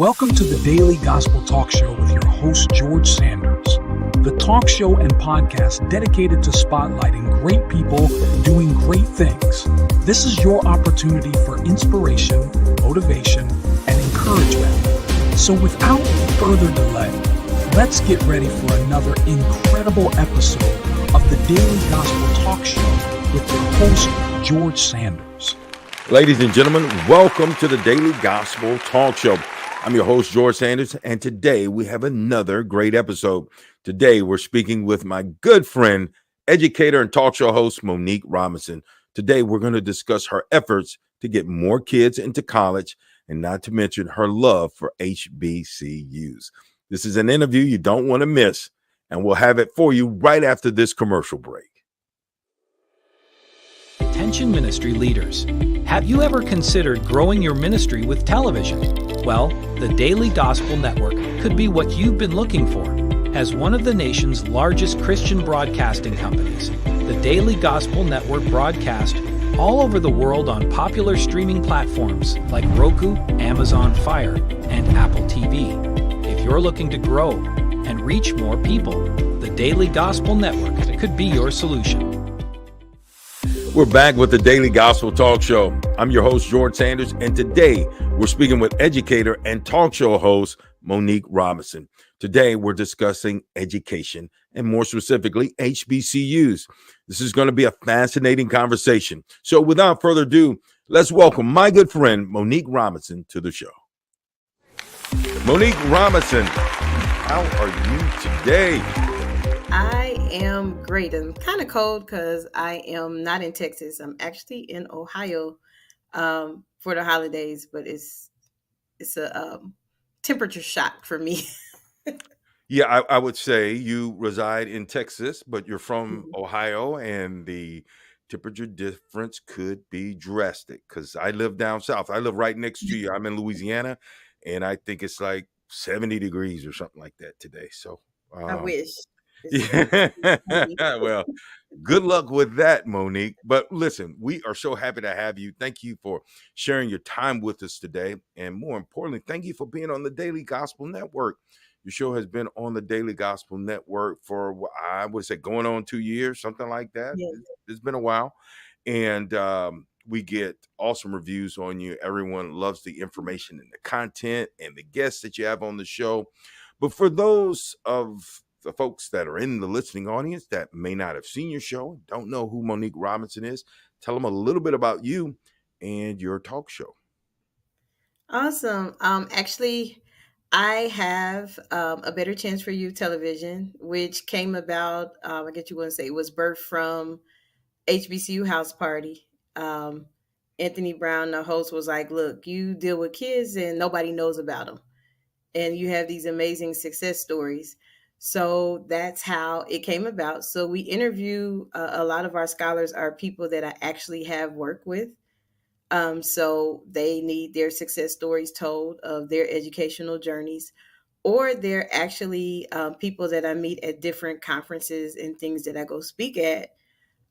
Welcome to the Daily Gospel Talk Show with your host, George Sanders. The talk show and podcast dedicated to spotlighting great people doing great things. This is your opportunity for inspiration, motivation, and encouragement. So without further delay, let's get ready for another incredible episode of the Daily Gospel Talk Show with your host, George Sanders. Ladies and gentlemen, welcome to the Daily Gospel Talk Show. I'm your host, George Sanders, and today we have another great episode. Today, we're speaking with my good friend, educator and talk show host, Monique Robinson. Today, we're going to discuss her efforts to get more kids into college, and not to mention her love for HBCUs. This is an interview you don't want to miss, and we'll have it for you right after this commercial break. Attention ministry leaders. Have you ever considered growing your ministry with television? Well, the Daily Gospel Network could be what you've been looking for. As one of the nation's largest Christian broadcasting companies, the Daily Gospel Network broadcasts all over the world on popular streaming platforms like Roku, Amazon Fire, and Apple TV. If you're looking to grow and reach more people, the Daily Gospel Network could be your solution. We're back with the Daily Gospel Talk Show. I'm your host, George Sanders, and today we're speaking with educator and talk show host, Monique Robinson. Today we're discussing education and more specifically, HBCUs. This is going to be a fascinating conversation. So without further ado, let's welcome my good friend, Monique Robinson, to the show. Monique Robinson, how are you today? I am great. I'm kind of cold because I am not in Texas. I'm actually in Ohio for the holidays, but it's a temperature shock for me. Yeah, I would say you reside in Texas, but you're from Ohio, and the temperature difference could be drastic because I live down south. I live right next to you. I'm in Louisiana, and I think it's like 70 degrees or something like that today. So I wish. yeah. Well, good luck with that, Monique. But listen, we are so happy to have you. Thank you for sharing your time with us today. And more importantly, thank you for being on the Daily Gospel Network. Your show has been on the Daily Gospel Network for, I would say, going on 2 years, something like that. Yeah. It's been a while. And we get awesome reviews on you. Everyone loves the information and the content and the guests that you have on the show. But for those of the folks that are in the listening audience that may not have seen your show, don't know who Monique Robinson is, tell them a little bit about you and your talk show. Awesome. Actually, I have a Better Chance for You television, which came about, I guess you want to say it was birthed from HBCU House Party. Anthony Brown, the host, was like, look, you deal with kids and nobody knows about them. And you have these amazing success stories. So that's how it came about. So we interview a lot of our scholars are people that I actually have worked with. So they need their success stories told of their educational journeys, or they're actually people that I meet at different conferences and things that I go speak at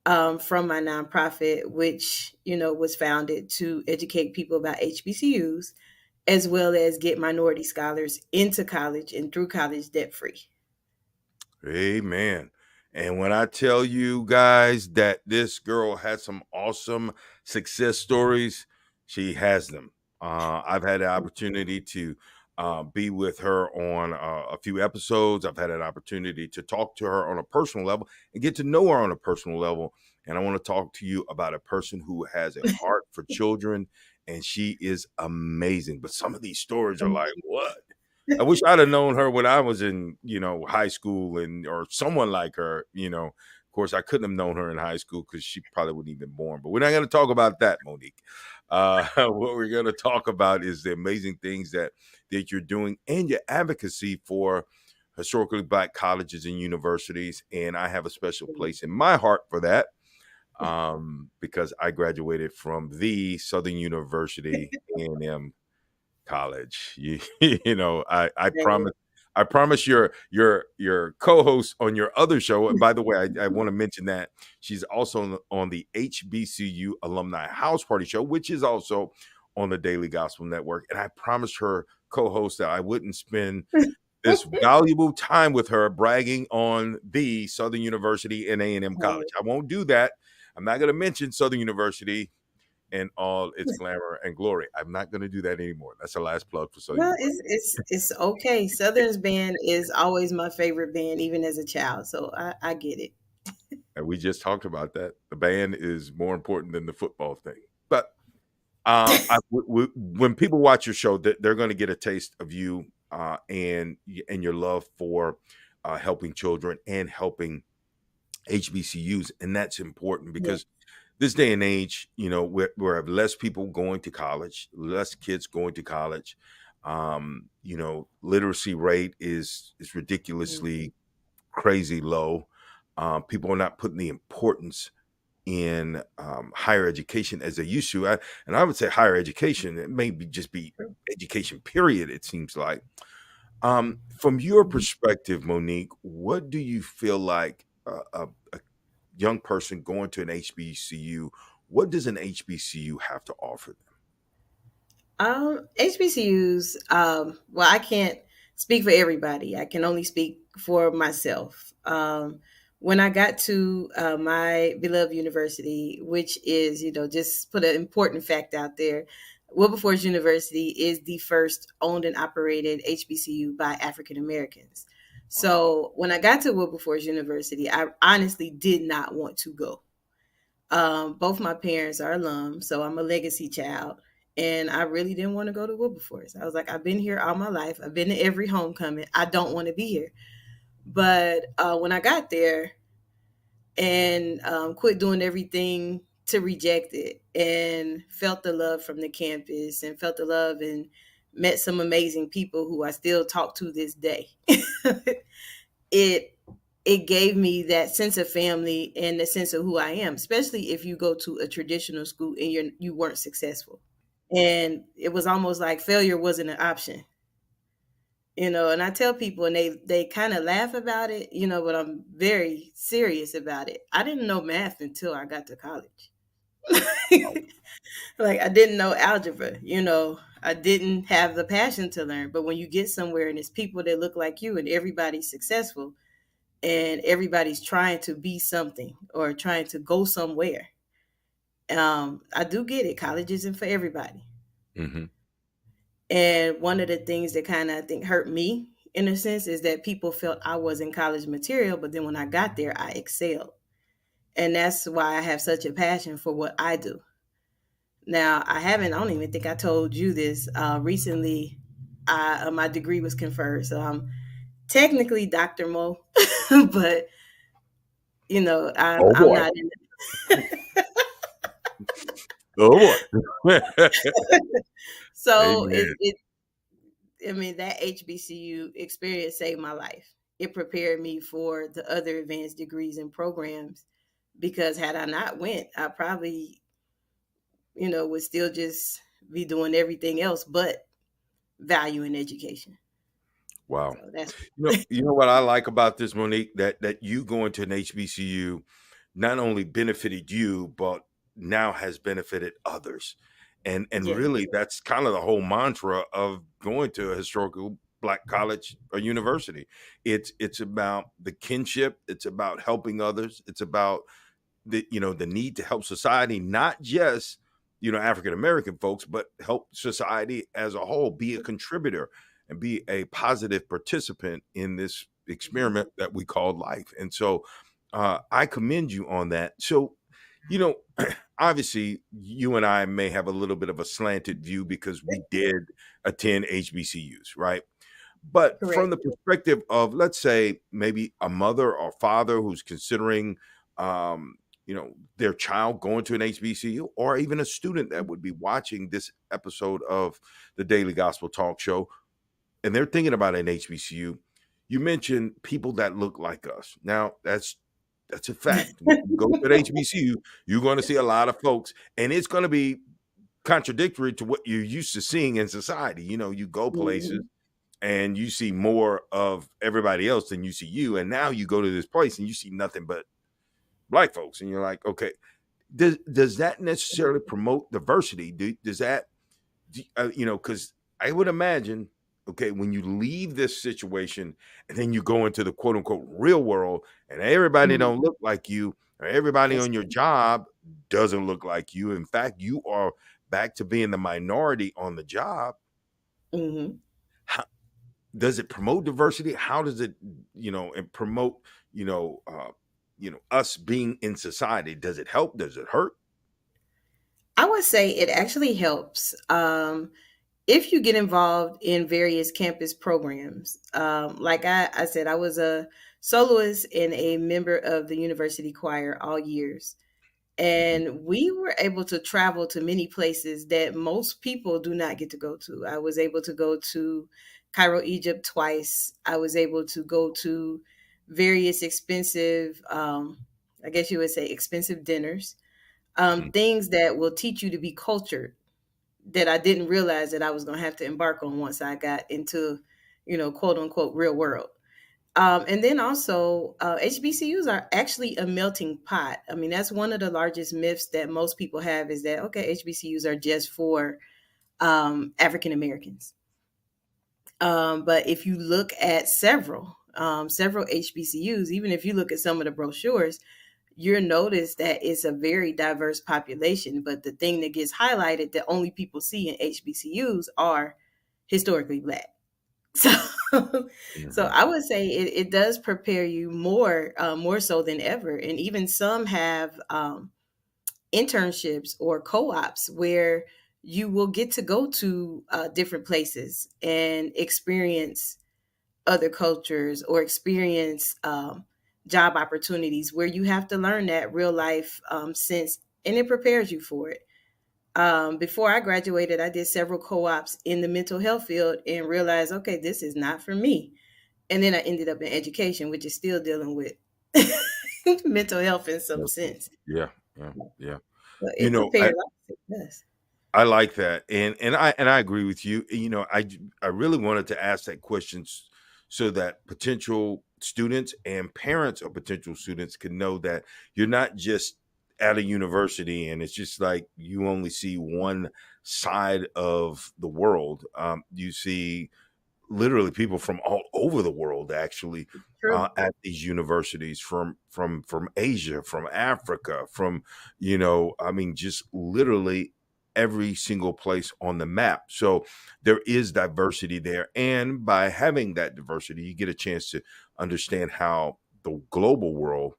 from my nonprofit, which, was founded to educate people about HBCUs, as well as get minority scholars into college and through college debt free. Amen. And when I tell you guys that this girl had some awesome success stories, she has them. I've had the opportunity to be with her on a few episodes. I've had an opportunity to talk to her on a personal level and get to know her on a personal level. And I want to talk to you about a person who has a heart for children, and she is amazing. But some of these stories are like, what? I wish I'd have known her when I was in, high school or someone like her, Of course, I couldn't have known her in high school because she probably wouldn't even been born. But we're not going to talk about that, Monique. What we're going to talk about is the amazing things that you're doing and your advocacy for historically Black colleges and universities. And I have a special place in my heart for that because I graduated from the Southern University A&M College. I promise your co-host on your other show. And by the way, I want to mention that she's also on the HBCU Alumni House Party show, which is also on the Daily Gospel Network. And I promised her co-host that I wouldn't spend this valuable time with her bragging on the Southern University and A&M College. I won't do that. I'm not going to mention Southern University and all its glamour and glory. I'm not going to do that anymore. That's the last plug for Southern Well, University. it's okay. Southern's band is always my favorite band, even as a child. So I get it. And we just talked about that. The band is more important than the football thing. But when people watch your show, they're going to get a taste of you and your love for helping children and helping HBCUs. And that's important because this day and age, you know, we have less people going to college, less kids going to college. You know, literacy rate is ridiculously crazy low. People are not putting the importance in higher education as they used to. And I would say higher education, it may just be education, period, it seems like. From your perspective, Monique, what do you feel like a young person going to an HBCU, what does an HBCU have to offer them? HBCUs, well, I can't speak for everybody. I can only speak for myself. When I got to my beloved university, which is, you know, just put an important fact out there, Wilberforce University is the first owned and operated HBCU by African Americans. So when I got to Wilberforce University, I honestly did not want to go. Both my parents are alums, so I'm a legacy child. And I really didn't want to go to Wilberforce. I was like, I've been here all my life. I've been to every homecoming. I don't want to be here. But when I got there and quit doing everything to reject it and felt the love from the campus and felt the love and met some amazing people who I still talk to this day. it gave me that sense of family and the sense of who I am, especially if you go to a traditional school and you weren't successful. And it was almost like failure wasn't an option. You know, and I tell people and they kind of laugh about it, you know, but I'm very serious about it. I didn't know math until I got to college. Like I didn't know algebra, you know, I didn't have the passion to learn. But when you get somewhere and it's people that look like you and everybody's successful and everybody's trying to be something or trying to go somewhere, I do get it. College isn't for everybody. Mm-hmm. And one of the things that kind of I think hurt me in a sense is that people felt I wasn't college material, but then when I got there, I excelled. And that's why I have such a passion for what I do. Now, I don't even think I told you this. Recently, my degree was conferred. So I'm technically Dr. Mo, but, you know, I'm not in it. Oh, boy. So I mean, that HBCU experience saved my life. It prepared me for the other advanced degrees and programs because had I not went, I probably, you know, would still just be doing everything else but valuing education. Wow. So that's you know what I like about this, Monique, that you going to an HBCU not only benefited you, but now has benefited others. And Yeah. really that's kind of the whole mantra of going to a historical Black college or university. It's about the kinship, it's about helping others, it's about the need to help society, not just African American folks, but help society as a whole, be a contributor and be a positive participant in this experiment that we call life. And so I commend you on that. So obviously you and I may have a little bit of a slanted view because we did attend HBCUs, right? But correct. from the perspective of, let's say, maybe a mother or father who's considering their child going to an HBCU, or even a student that would be watching this episode of the Daily Gospel Talk Show, and they're thinking about an HBCU, you mentioned people that look like us. Now, that's a fact. When you go to an HBCU, you're going to see a lot of folks, and it's going to be contradictory to what you're used to seeing in society. You know, you go places and you see more of everybody else than you see you, and now you go to this place and you see nothing but Black folks, and you're like, okay, does that necessarily promote diversity? Does that Because I would imagine, okay, when you leave this situation and then you go into the quote unquote real world, and everybody Mhm. don't look like you, or everybody That's on your job doesn't look like you. In fact, you are back to being the minority on the job. Mhm. How, does it promote diversity? How does it, and promote, us being in society? Does it help? Does it hurt? I would say it actually helps. If you get involved in various campus programs. Like I said, I was a soloist and a member of the university choir all years. Mhm. And we were able to travel to many places that most people do not get to go to. I was able to go to Cairo, Egypt twice. I was able to go to various expensive, I guess you would say, expensive dinners, Mhm. things that will teach you to be cultured that I didn't realize that I was going to have to embark on once I got into, quote unquote, real world. And then also, HBCUs are actually a melting pot. I mean, that's one of the largest myths that most people have is that, okay, HBCUs are just for African Americans. But if you look at several HBCUs, even if you look at some of the brochures, you'll notice that it's a very diverse population. But the thing that gets highlighted that only people see in HBCUs are historically Black. So, so Mhm. I would say it does prepare you more so than ever. And even some have internships or co-ops where you will get to go to different places and experience other cultures or experience job opportunities where you have to learn that real life sense, and it prepares you for it. Before I graduated, I did several co-ops in the mental health field and realized, okay, this is not for me. And then I ended up in education, which is still dealing with mental health in some sense. Yeah, yeah, yeah. But You it know, prepares us. It does. I like that, and I agree with you. I really wanted to ask that question so that potential students and parents of potential students can know that you're not just at a university and it's just like you only see one side of the world. You see literally people from all over the world actually True. at these universities from Asia, from Africa, from I mean just literally every single place on the map. So there is diversity there, and by having that diversity, you get a chance to understand how the global world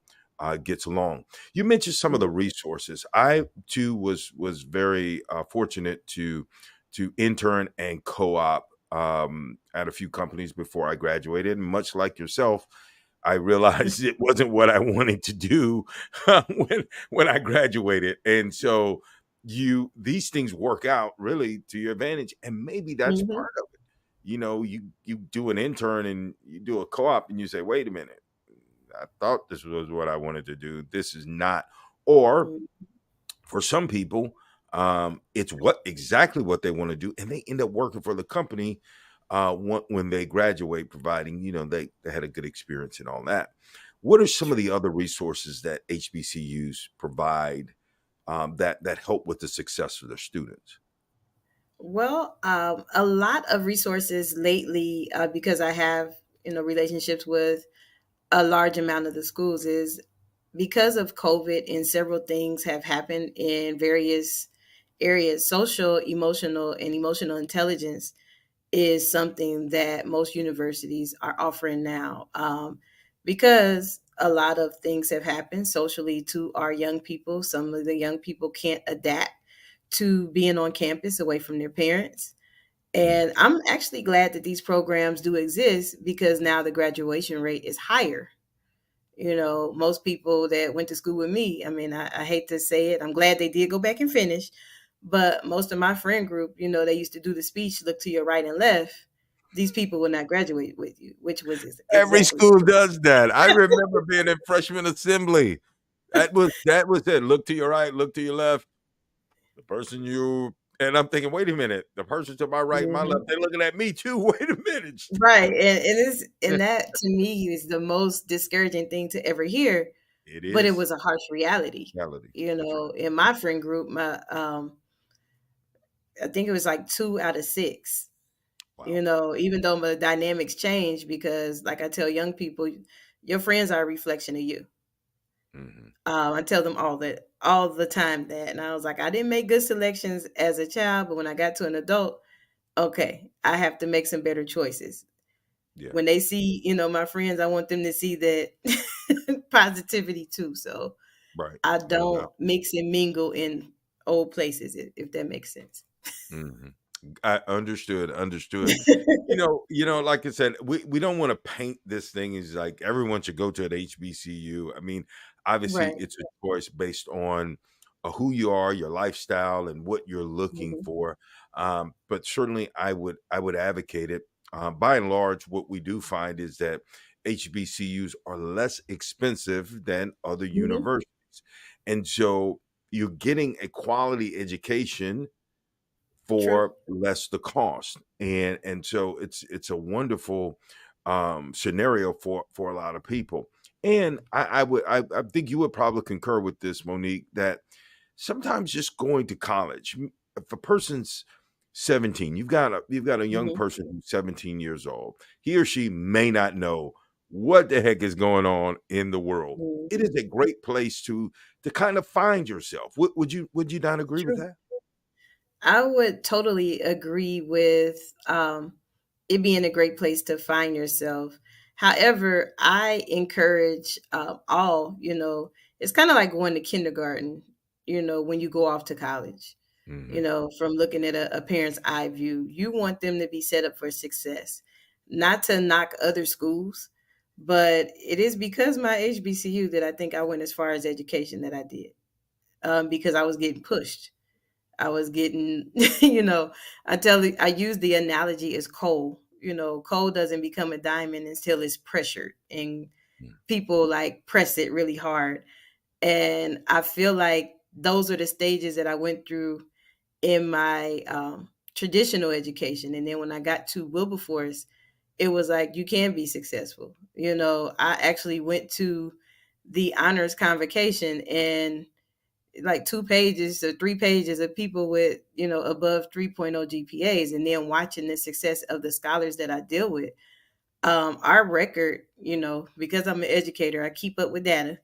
gets along. You mentioned some of the resources. I too was very fortunate to intern and co-op at a few companies before I graduated. And much like yourself, I realized it wasn't what I wanted to do when I graduated. And so these things work out really to your advantage. And maybe that's Hmm. part of it. You do an intern and you do a co-op and you say, wait a minute, I thought this was what I wanted to do. This is not. Or for some people, it's what exactly what they want to do, and they end up working for the company when they graduate, providing they had a good experience and all that. What are some of the other resources that HBCUs provide that help with the success of their students? Well, a lot of resources lately, because I have relationships with a large amount of the schools, is because of COVID and several things have happened in various areas. Social, emotional, and emotional intelligence is something that most universities are offering now, because a lot of things have happened socially to our young people. Some of the young people can't adapt to being on campus away from their parents. Mm. And I'm actually glad that these programs do exist because now the graduation rate is higher. Most people that went to school with me, I mean, I hate to say it, I'm glad they did go back and finish. But most of my friend group, they used to do the speech, look to your right and left. These people will not graduate with you, which was Every exactly school true. does that. I remember being in freshman assembly. That was it. Look to your right, look to your left. The person you and I'm thinking, wait a minute, the person to my right and my left, Mhm. they're looking at me too. Wait a minute. Right. And that to me is the most discouraging thing to ever hear. It But it is was a harsh reality. reality. That's right. In my friend group, I think it was like 2 out of 6. Wow. Even though the dynamics change, because like I tell young people, your friends are a reflection of you. Hmm. I tell them all the time that, and I was like, I didn't make good selections as a child, but when I got to an adult, okay, I have to make some better choices. Yeah. When they see, my friends, I want them to see that positivity too. So Right. I No doubt. don't mix and mingle in old places, if that makes sense. Hmm. I understood. Like I said, we don't want to paint this thing as like everyone should go to an HBCU. I mean, obviously, Right. it's a choice based on who you are, your lifestyle, and what you're looking Hmm. for. But certainly, I would advocate it. By and large, what we do find is that HBCUs are less expensive than other Hmm. universities, and so you're getting a quality education True. for less the cost. And so it's a wonderful scenario for a lot of people. And I think you would probably concur with this, Monique, that sometimes just going to college, if a person's 17, you've got a young Hmm. person who's 17 years old, he or she may not know what the heck is going on in the world. It Hmm. is a great place to kind of find yourself. Would you not agree with True. that? I would totally agree with it being a great place to find yourself. However, I encourage it's kind of like going to kindergarten, when you go off to college, Hmm. from looking at a parent's eye view. You want them to be set up for success, not to knock other schools, but it is because my HBCU that I think I went as far as education that I did, because I was getting pushed. I was getting, I use the analogy as coal. Coal doesn't become a diamond until it's pressured and people like press it really hard. And I feel like those are the stages that I went through in my traditional education. And then when I got to Wilberforce, it was like, you can be successful. I actually went to the honors convocation, and like 2 pages or 3 pages of people with above 3.0 GPAs, and then watching the success of the scholars that I deal with. Our record, because I'm an educator, I keep up with data.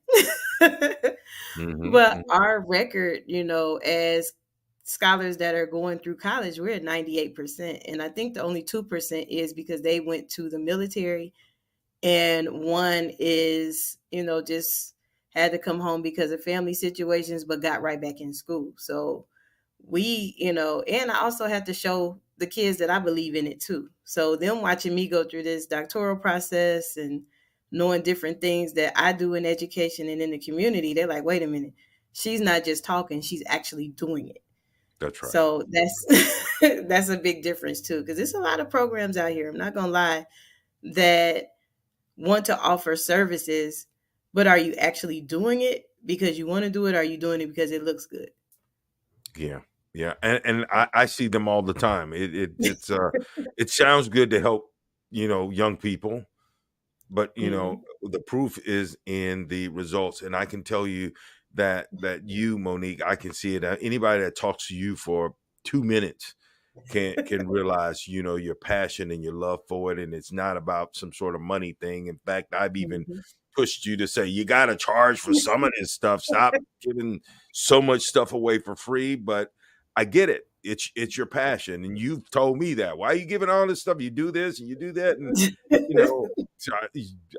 Mhm, But mm, our record, as scholars that are going through college, we're at 98%, and I think the only 2% is because they went to the military, and one is just had to come home because of family situations but got right back in school. So we, and I also had to show the kids that I believe in it too. So them watching me go through this doctoral process and knowing different things that I do in education and in the community, they're like, wait a minute, she's not just talking, she's actually doing it. that's right. So that's that's a big difference too, because there's a lot of programs out here, I'm not gonna lie, that want to offer services, but are you actually doing it because you want to do it? Or are you doing it because it looks good? Yeah, yeah, and I see them all the time. It sounds good to help, young people, but, Hmm. the proof is in the results, and I can tell you that you, Monique, I can see it. Anybody that talks to you for 2 minutes can realize, your passion and your love for it, and it's not about some sort of money thing. In fact, I've even Hmm. pushed you to say you got to charge for some of this stuff. Stop giving so much stuff away for free. But I get it. It's your passion, and you've told me that. Why are you giving all this stuff? You do this and you do that, and you know, so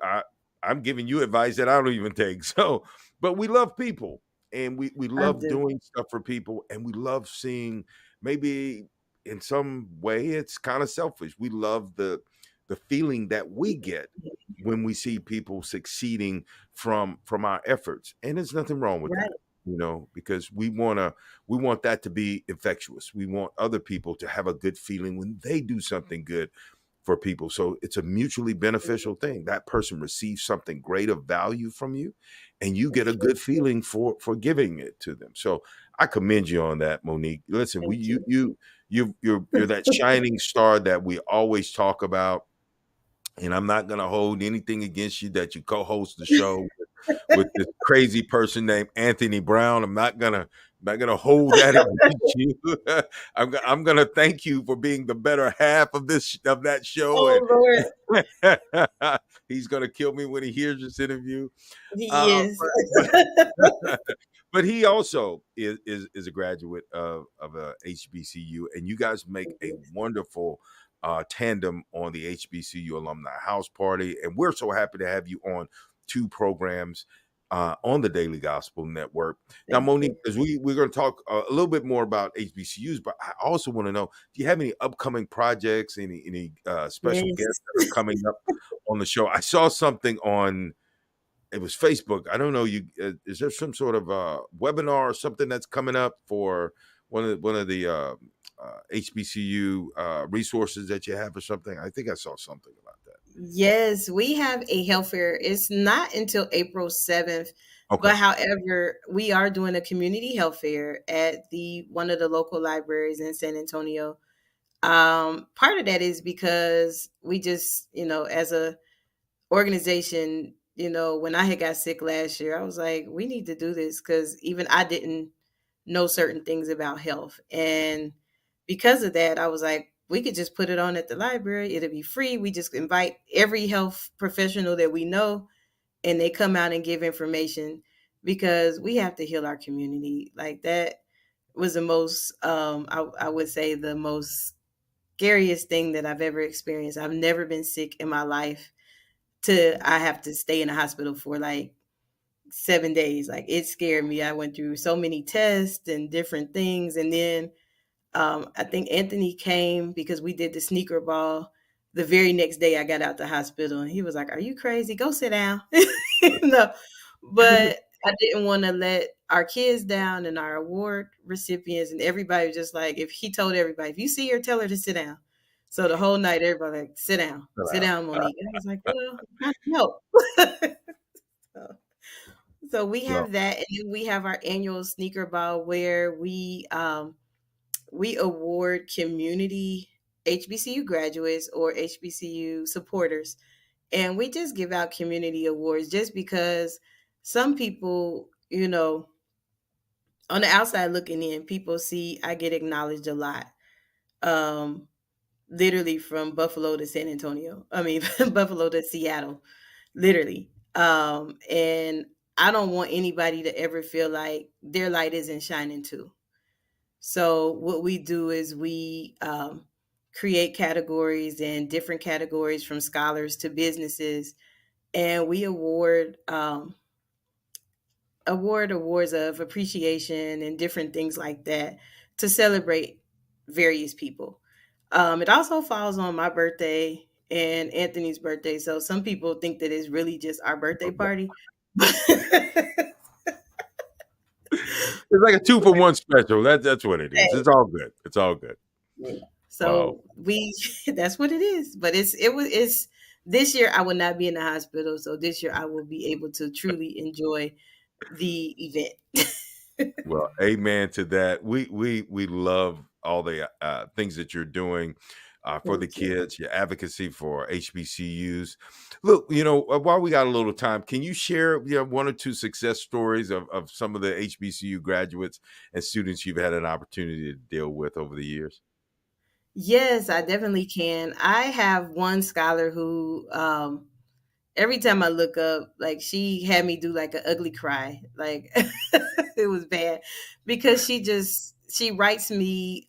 I, I'm giving you advice that I don't even take. So, but we love people, and we I love do. doing stuff for people, and we love seeing maybe in some way it's kind of selfish. We love the feeling that we get when we see people succeeding from our efforts, and there's nothing wrong with Right. that, because we want that to be infectious. We want other people to have a good feeling when they do something good for people. So it's a mutually beneficial thing. That person receives something great of value from you, and you get a Sure. good feeling for giving it to them. So I commend you on that, Monique. Listen, we Thank you. you're that shining star that we always talk about, and I'm not gonna hold anything against you that you co-host the show with this crazy person named Anthony Brown. I'm not gonna hold that against you. I'm gonna thank you for being the better half of that show, Oh Lord, and he's gonna kill me when he hears this interview. he Uh, is. but, but he also is a graduate of a HBCU, and you guys make a wonderful tandem on the HBCU Alumni House Party, and we're so happy to have you on two programs on the Daily Gospel Network. Now, Thank Monique, you. because we're going to talk a little bit more about HBCUs, but I also want to know, do you have any upcoming projects, any special guests Yes. that are coming up on the show? I saw something on, it was Facebook. I don't know. Is there some sort of webinar or something that's coming up for one of the HBCU resources that you have or something? I think I saw something about that. Yes, we have a health fair. It's not until April 7th, Okay. but however, we are doing a community health fair at the one of the local libraries in San Antonio. Part of that is because we just, as a organization, when I had got sick last year, I was like, we need to do this because even I didn't know certain things about health. And because of that, I was like, we could just put it on at the library. It'll be free. We just invite every health professional that we know and they come out and give information because we have to heal our community. Like that was the most, I would say, the most scariest thing that I've ever experienced. I've never been sick in my life I have to stay in the hospital for like 7 days. Like it scared me. I went through so many tests and different things. And then I think Anthony came because we did the sneaker ball. The very next day I got out the hospital and he was like, "Are you crazy? Go sit down." No, but I didn't want to let our kids down and our award recipients and everybody was just like, if he told everybody, if you see her, tell her to sit down. So the whole night, everybody like, sit down, Monique. And I was like, well, I know. so, so we Well, have that, and then we have our annual sneaker ball where we award community HBCU graduates or HBCU supporters. And we just give out community awards just because some people, on the outside looking in, people see I get acknowledged a lot. Um, Literally from Buffalo to San Antonio. I mean, Buffalo to Seattle, literally. And I don't want anybody to ever feel like their light isn't shining too. So what we do is we create categories and different categories from scholars to businesses, and we award awards of appreciation and different things like that to celebrate various people. It also falls on my birthday and Anthony's birthday, so some people think that it's really just our birthday party. it's like a 2-for-1 special. That's what it is. It's all good. It's all good. Wow. So we that's what it is. But it's this year I will not be in the hospital, so this year I will be able to truly enjoy the event. Well, amen to that. We love all the things that you're doing for the Thank you. kids, your advocacy for HBCUs. Look, while we got a little time, can you share one or two success stories of some of the HBCU graduates and students you've had an opportunity to deal with over the years? Yes, I definitely can. I have one scholar who every time I look up, like she had me do like an ugly cry. Like it was bad because she writes me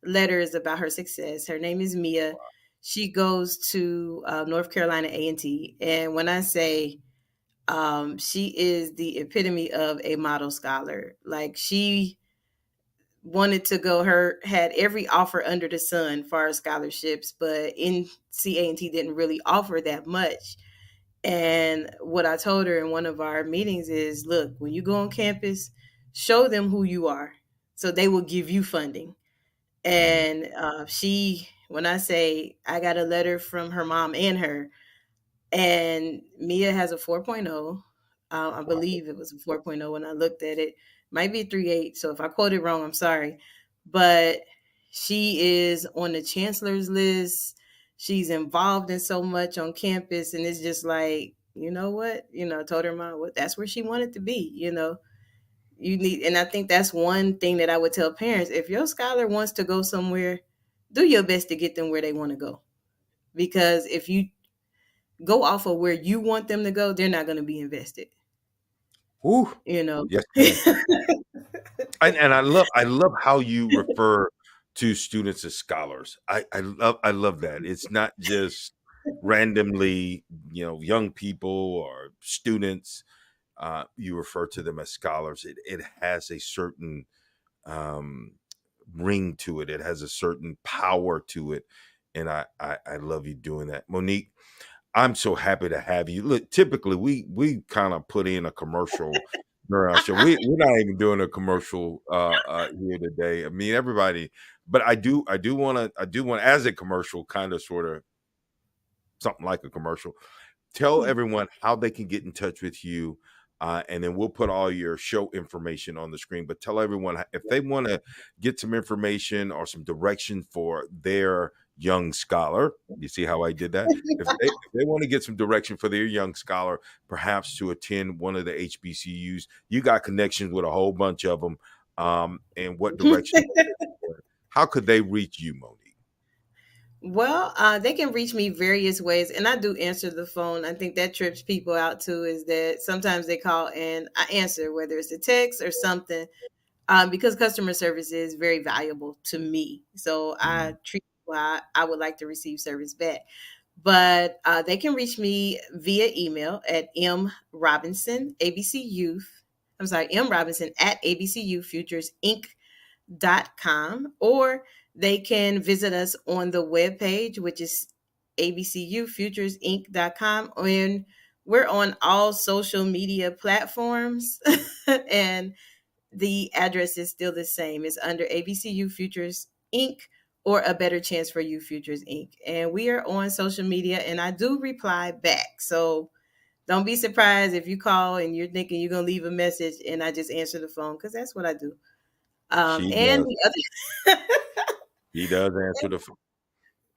letters about her success. Her name is Mia. She goes to North Carolina A&T, and when I say she is the epitome of a model scholar, like she wanted to go, her had every offer under the sun for our scholarships, but NCA&T didn't really offer that much. And what I told her in one of our meetings is, look, when you go on campus, show them who you are so they will give you funding. And when I say I got a letter from her mom and her, and Mia has a 4.0. I believe it was a 4.0 when I looked at it. Might be a 3.8. So if I quoted wrong, I'm sorry. But she is on the chancellor's list. She's involved in so much on campus. And it's just like, you know what? I told her mom, what that's where she wanted to be, You need, and I think that's one thing that I would tell parents. If your scholar wants to go somewhere, do your best to get them where they want to go. Because if you go off of where you want them to go, they're not going to be invested. Ooh, You know. yes, ma'am. And I love how you refer to students as scholars. I love that. It's not just randomly, young people or students. You refer to them as scholars. It has a certain ring to it. It has a certain power to it, and I love you doing that, Monique. I'm so happy to have you. Look, typically we kind of put in a commercial during our show. We're not even doing a commercial here today. I mean, everybody, but I do want to, as a commercial, kind of sort of something like a commercial. Tell everyone how they can get in touch with you. And then we'll put all your show information on the screen. But tell everyone if they want to get some information or some direction for their young scholar. You see how I did that? If they want to get some direction for their young scholar, perhaps to attend one of the HBCUs, you got connections with a whole bunch of them. And what direction? How could they reach you, Monique? Well, they can reach me various ways, and I do answer the phone. I think that trips people out too, is that sometimes they call and I answer, whether it's a text or something, because customer service is very valuable to me. So I treat people I would like to receive service back. But they can reach me via email at mrobinson, mrobinson at abcufuturesinc.com, or they can visit us on the webpage, which is abcufuturesinc.com. And we're on all social media platforms, and the address is still the same. It's under ABCU Futures Inc. or A Better Chance for You Futures Inc. And we are on social media, and I do reply back. So don't be surprised if you call and you're thinking you're going to leave a message and I just answer the phone, because that's what I do. And the other... He does answer the phone.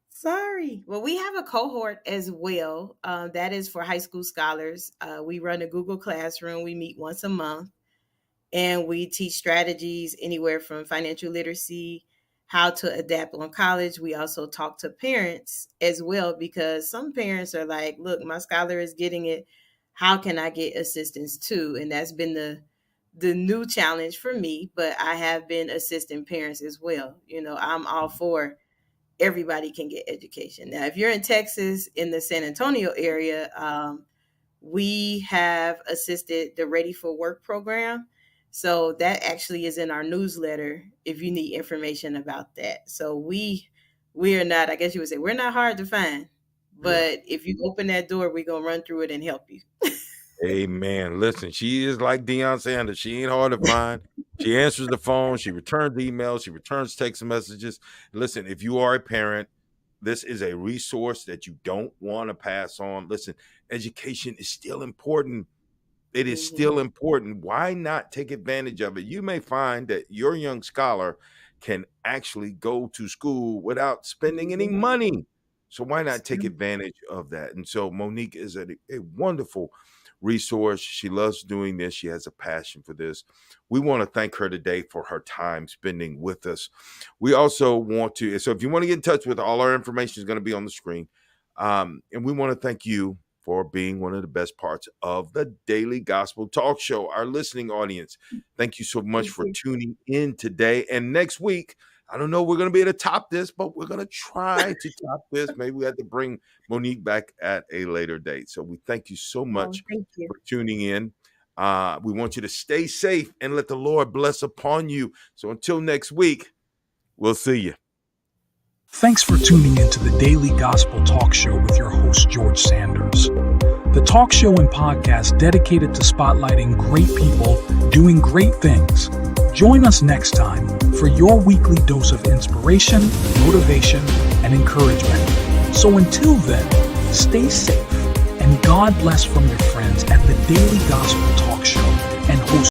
Sorry. Well, we have a cohort as well. That is for high school scholars. We run a Google Classroom. We meet once a month, and we teach strategies anywhere from financial literacy, how to adapt on college. We also talk to parents as well, because some parents are like, look, my scholar is getting it. How can I get assistance too? And that's been the new challenge for me, but I have been assisting parents as well. I'm all for everybody can get education. Now, if you're in Texas, in the San Antonio area, we have assisted the Ready for Work program. So that actually is in our newsletter if you need information about that. So we are not, I guess you would say, we're not hard to find, but if you open that door, we're going to run through it and help you. Amen. Listen, she is like Deion Sanders. She ain't hard to find. She answers the phone. She returns emails. She returns text messages. Listen, if you are a parent, this is a resource that you don't want to pass on. Listen, education is still important. It is still important. Why not take advantage of it? You may find that your young scholar can actually go to school without spending any money. So why not take advantage of that? And so Monique is a wonderful resource. She loves doing this. She has a passion for this. We want to thank her today for her time spending with us. We also want to, so if you want to get in touch with, all our information is going to be on the screen. And we want to thank you for being one of the best parts of the Daily Gospel Talk Show. Our listening audience, thank you so much for tuning in today. And next week, I don't know we're going to be able to top this, but we're going to try to top this. Maybe we have to bring Monique back at a later date. So we thank you so much for tuning in. We want you to stay safe and let the Lord bless upon you. So until next week, we'll see you. Thanks for tuning into the Daily Gospel Talk Show with your host, George Sanders. The talk show and podcast dedicated to spotlighting great people doing great things. Join us next time for your weekly dose of inspiration, motivation, and encouragement. So until then, stay safe and God bless from your friends at the Daily Gospel Talk Show and host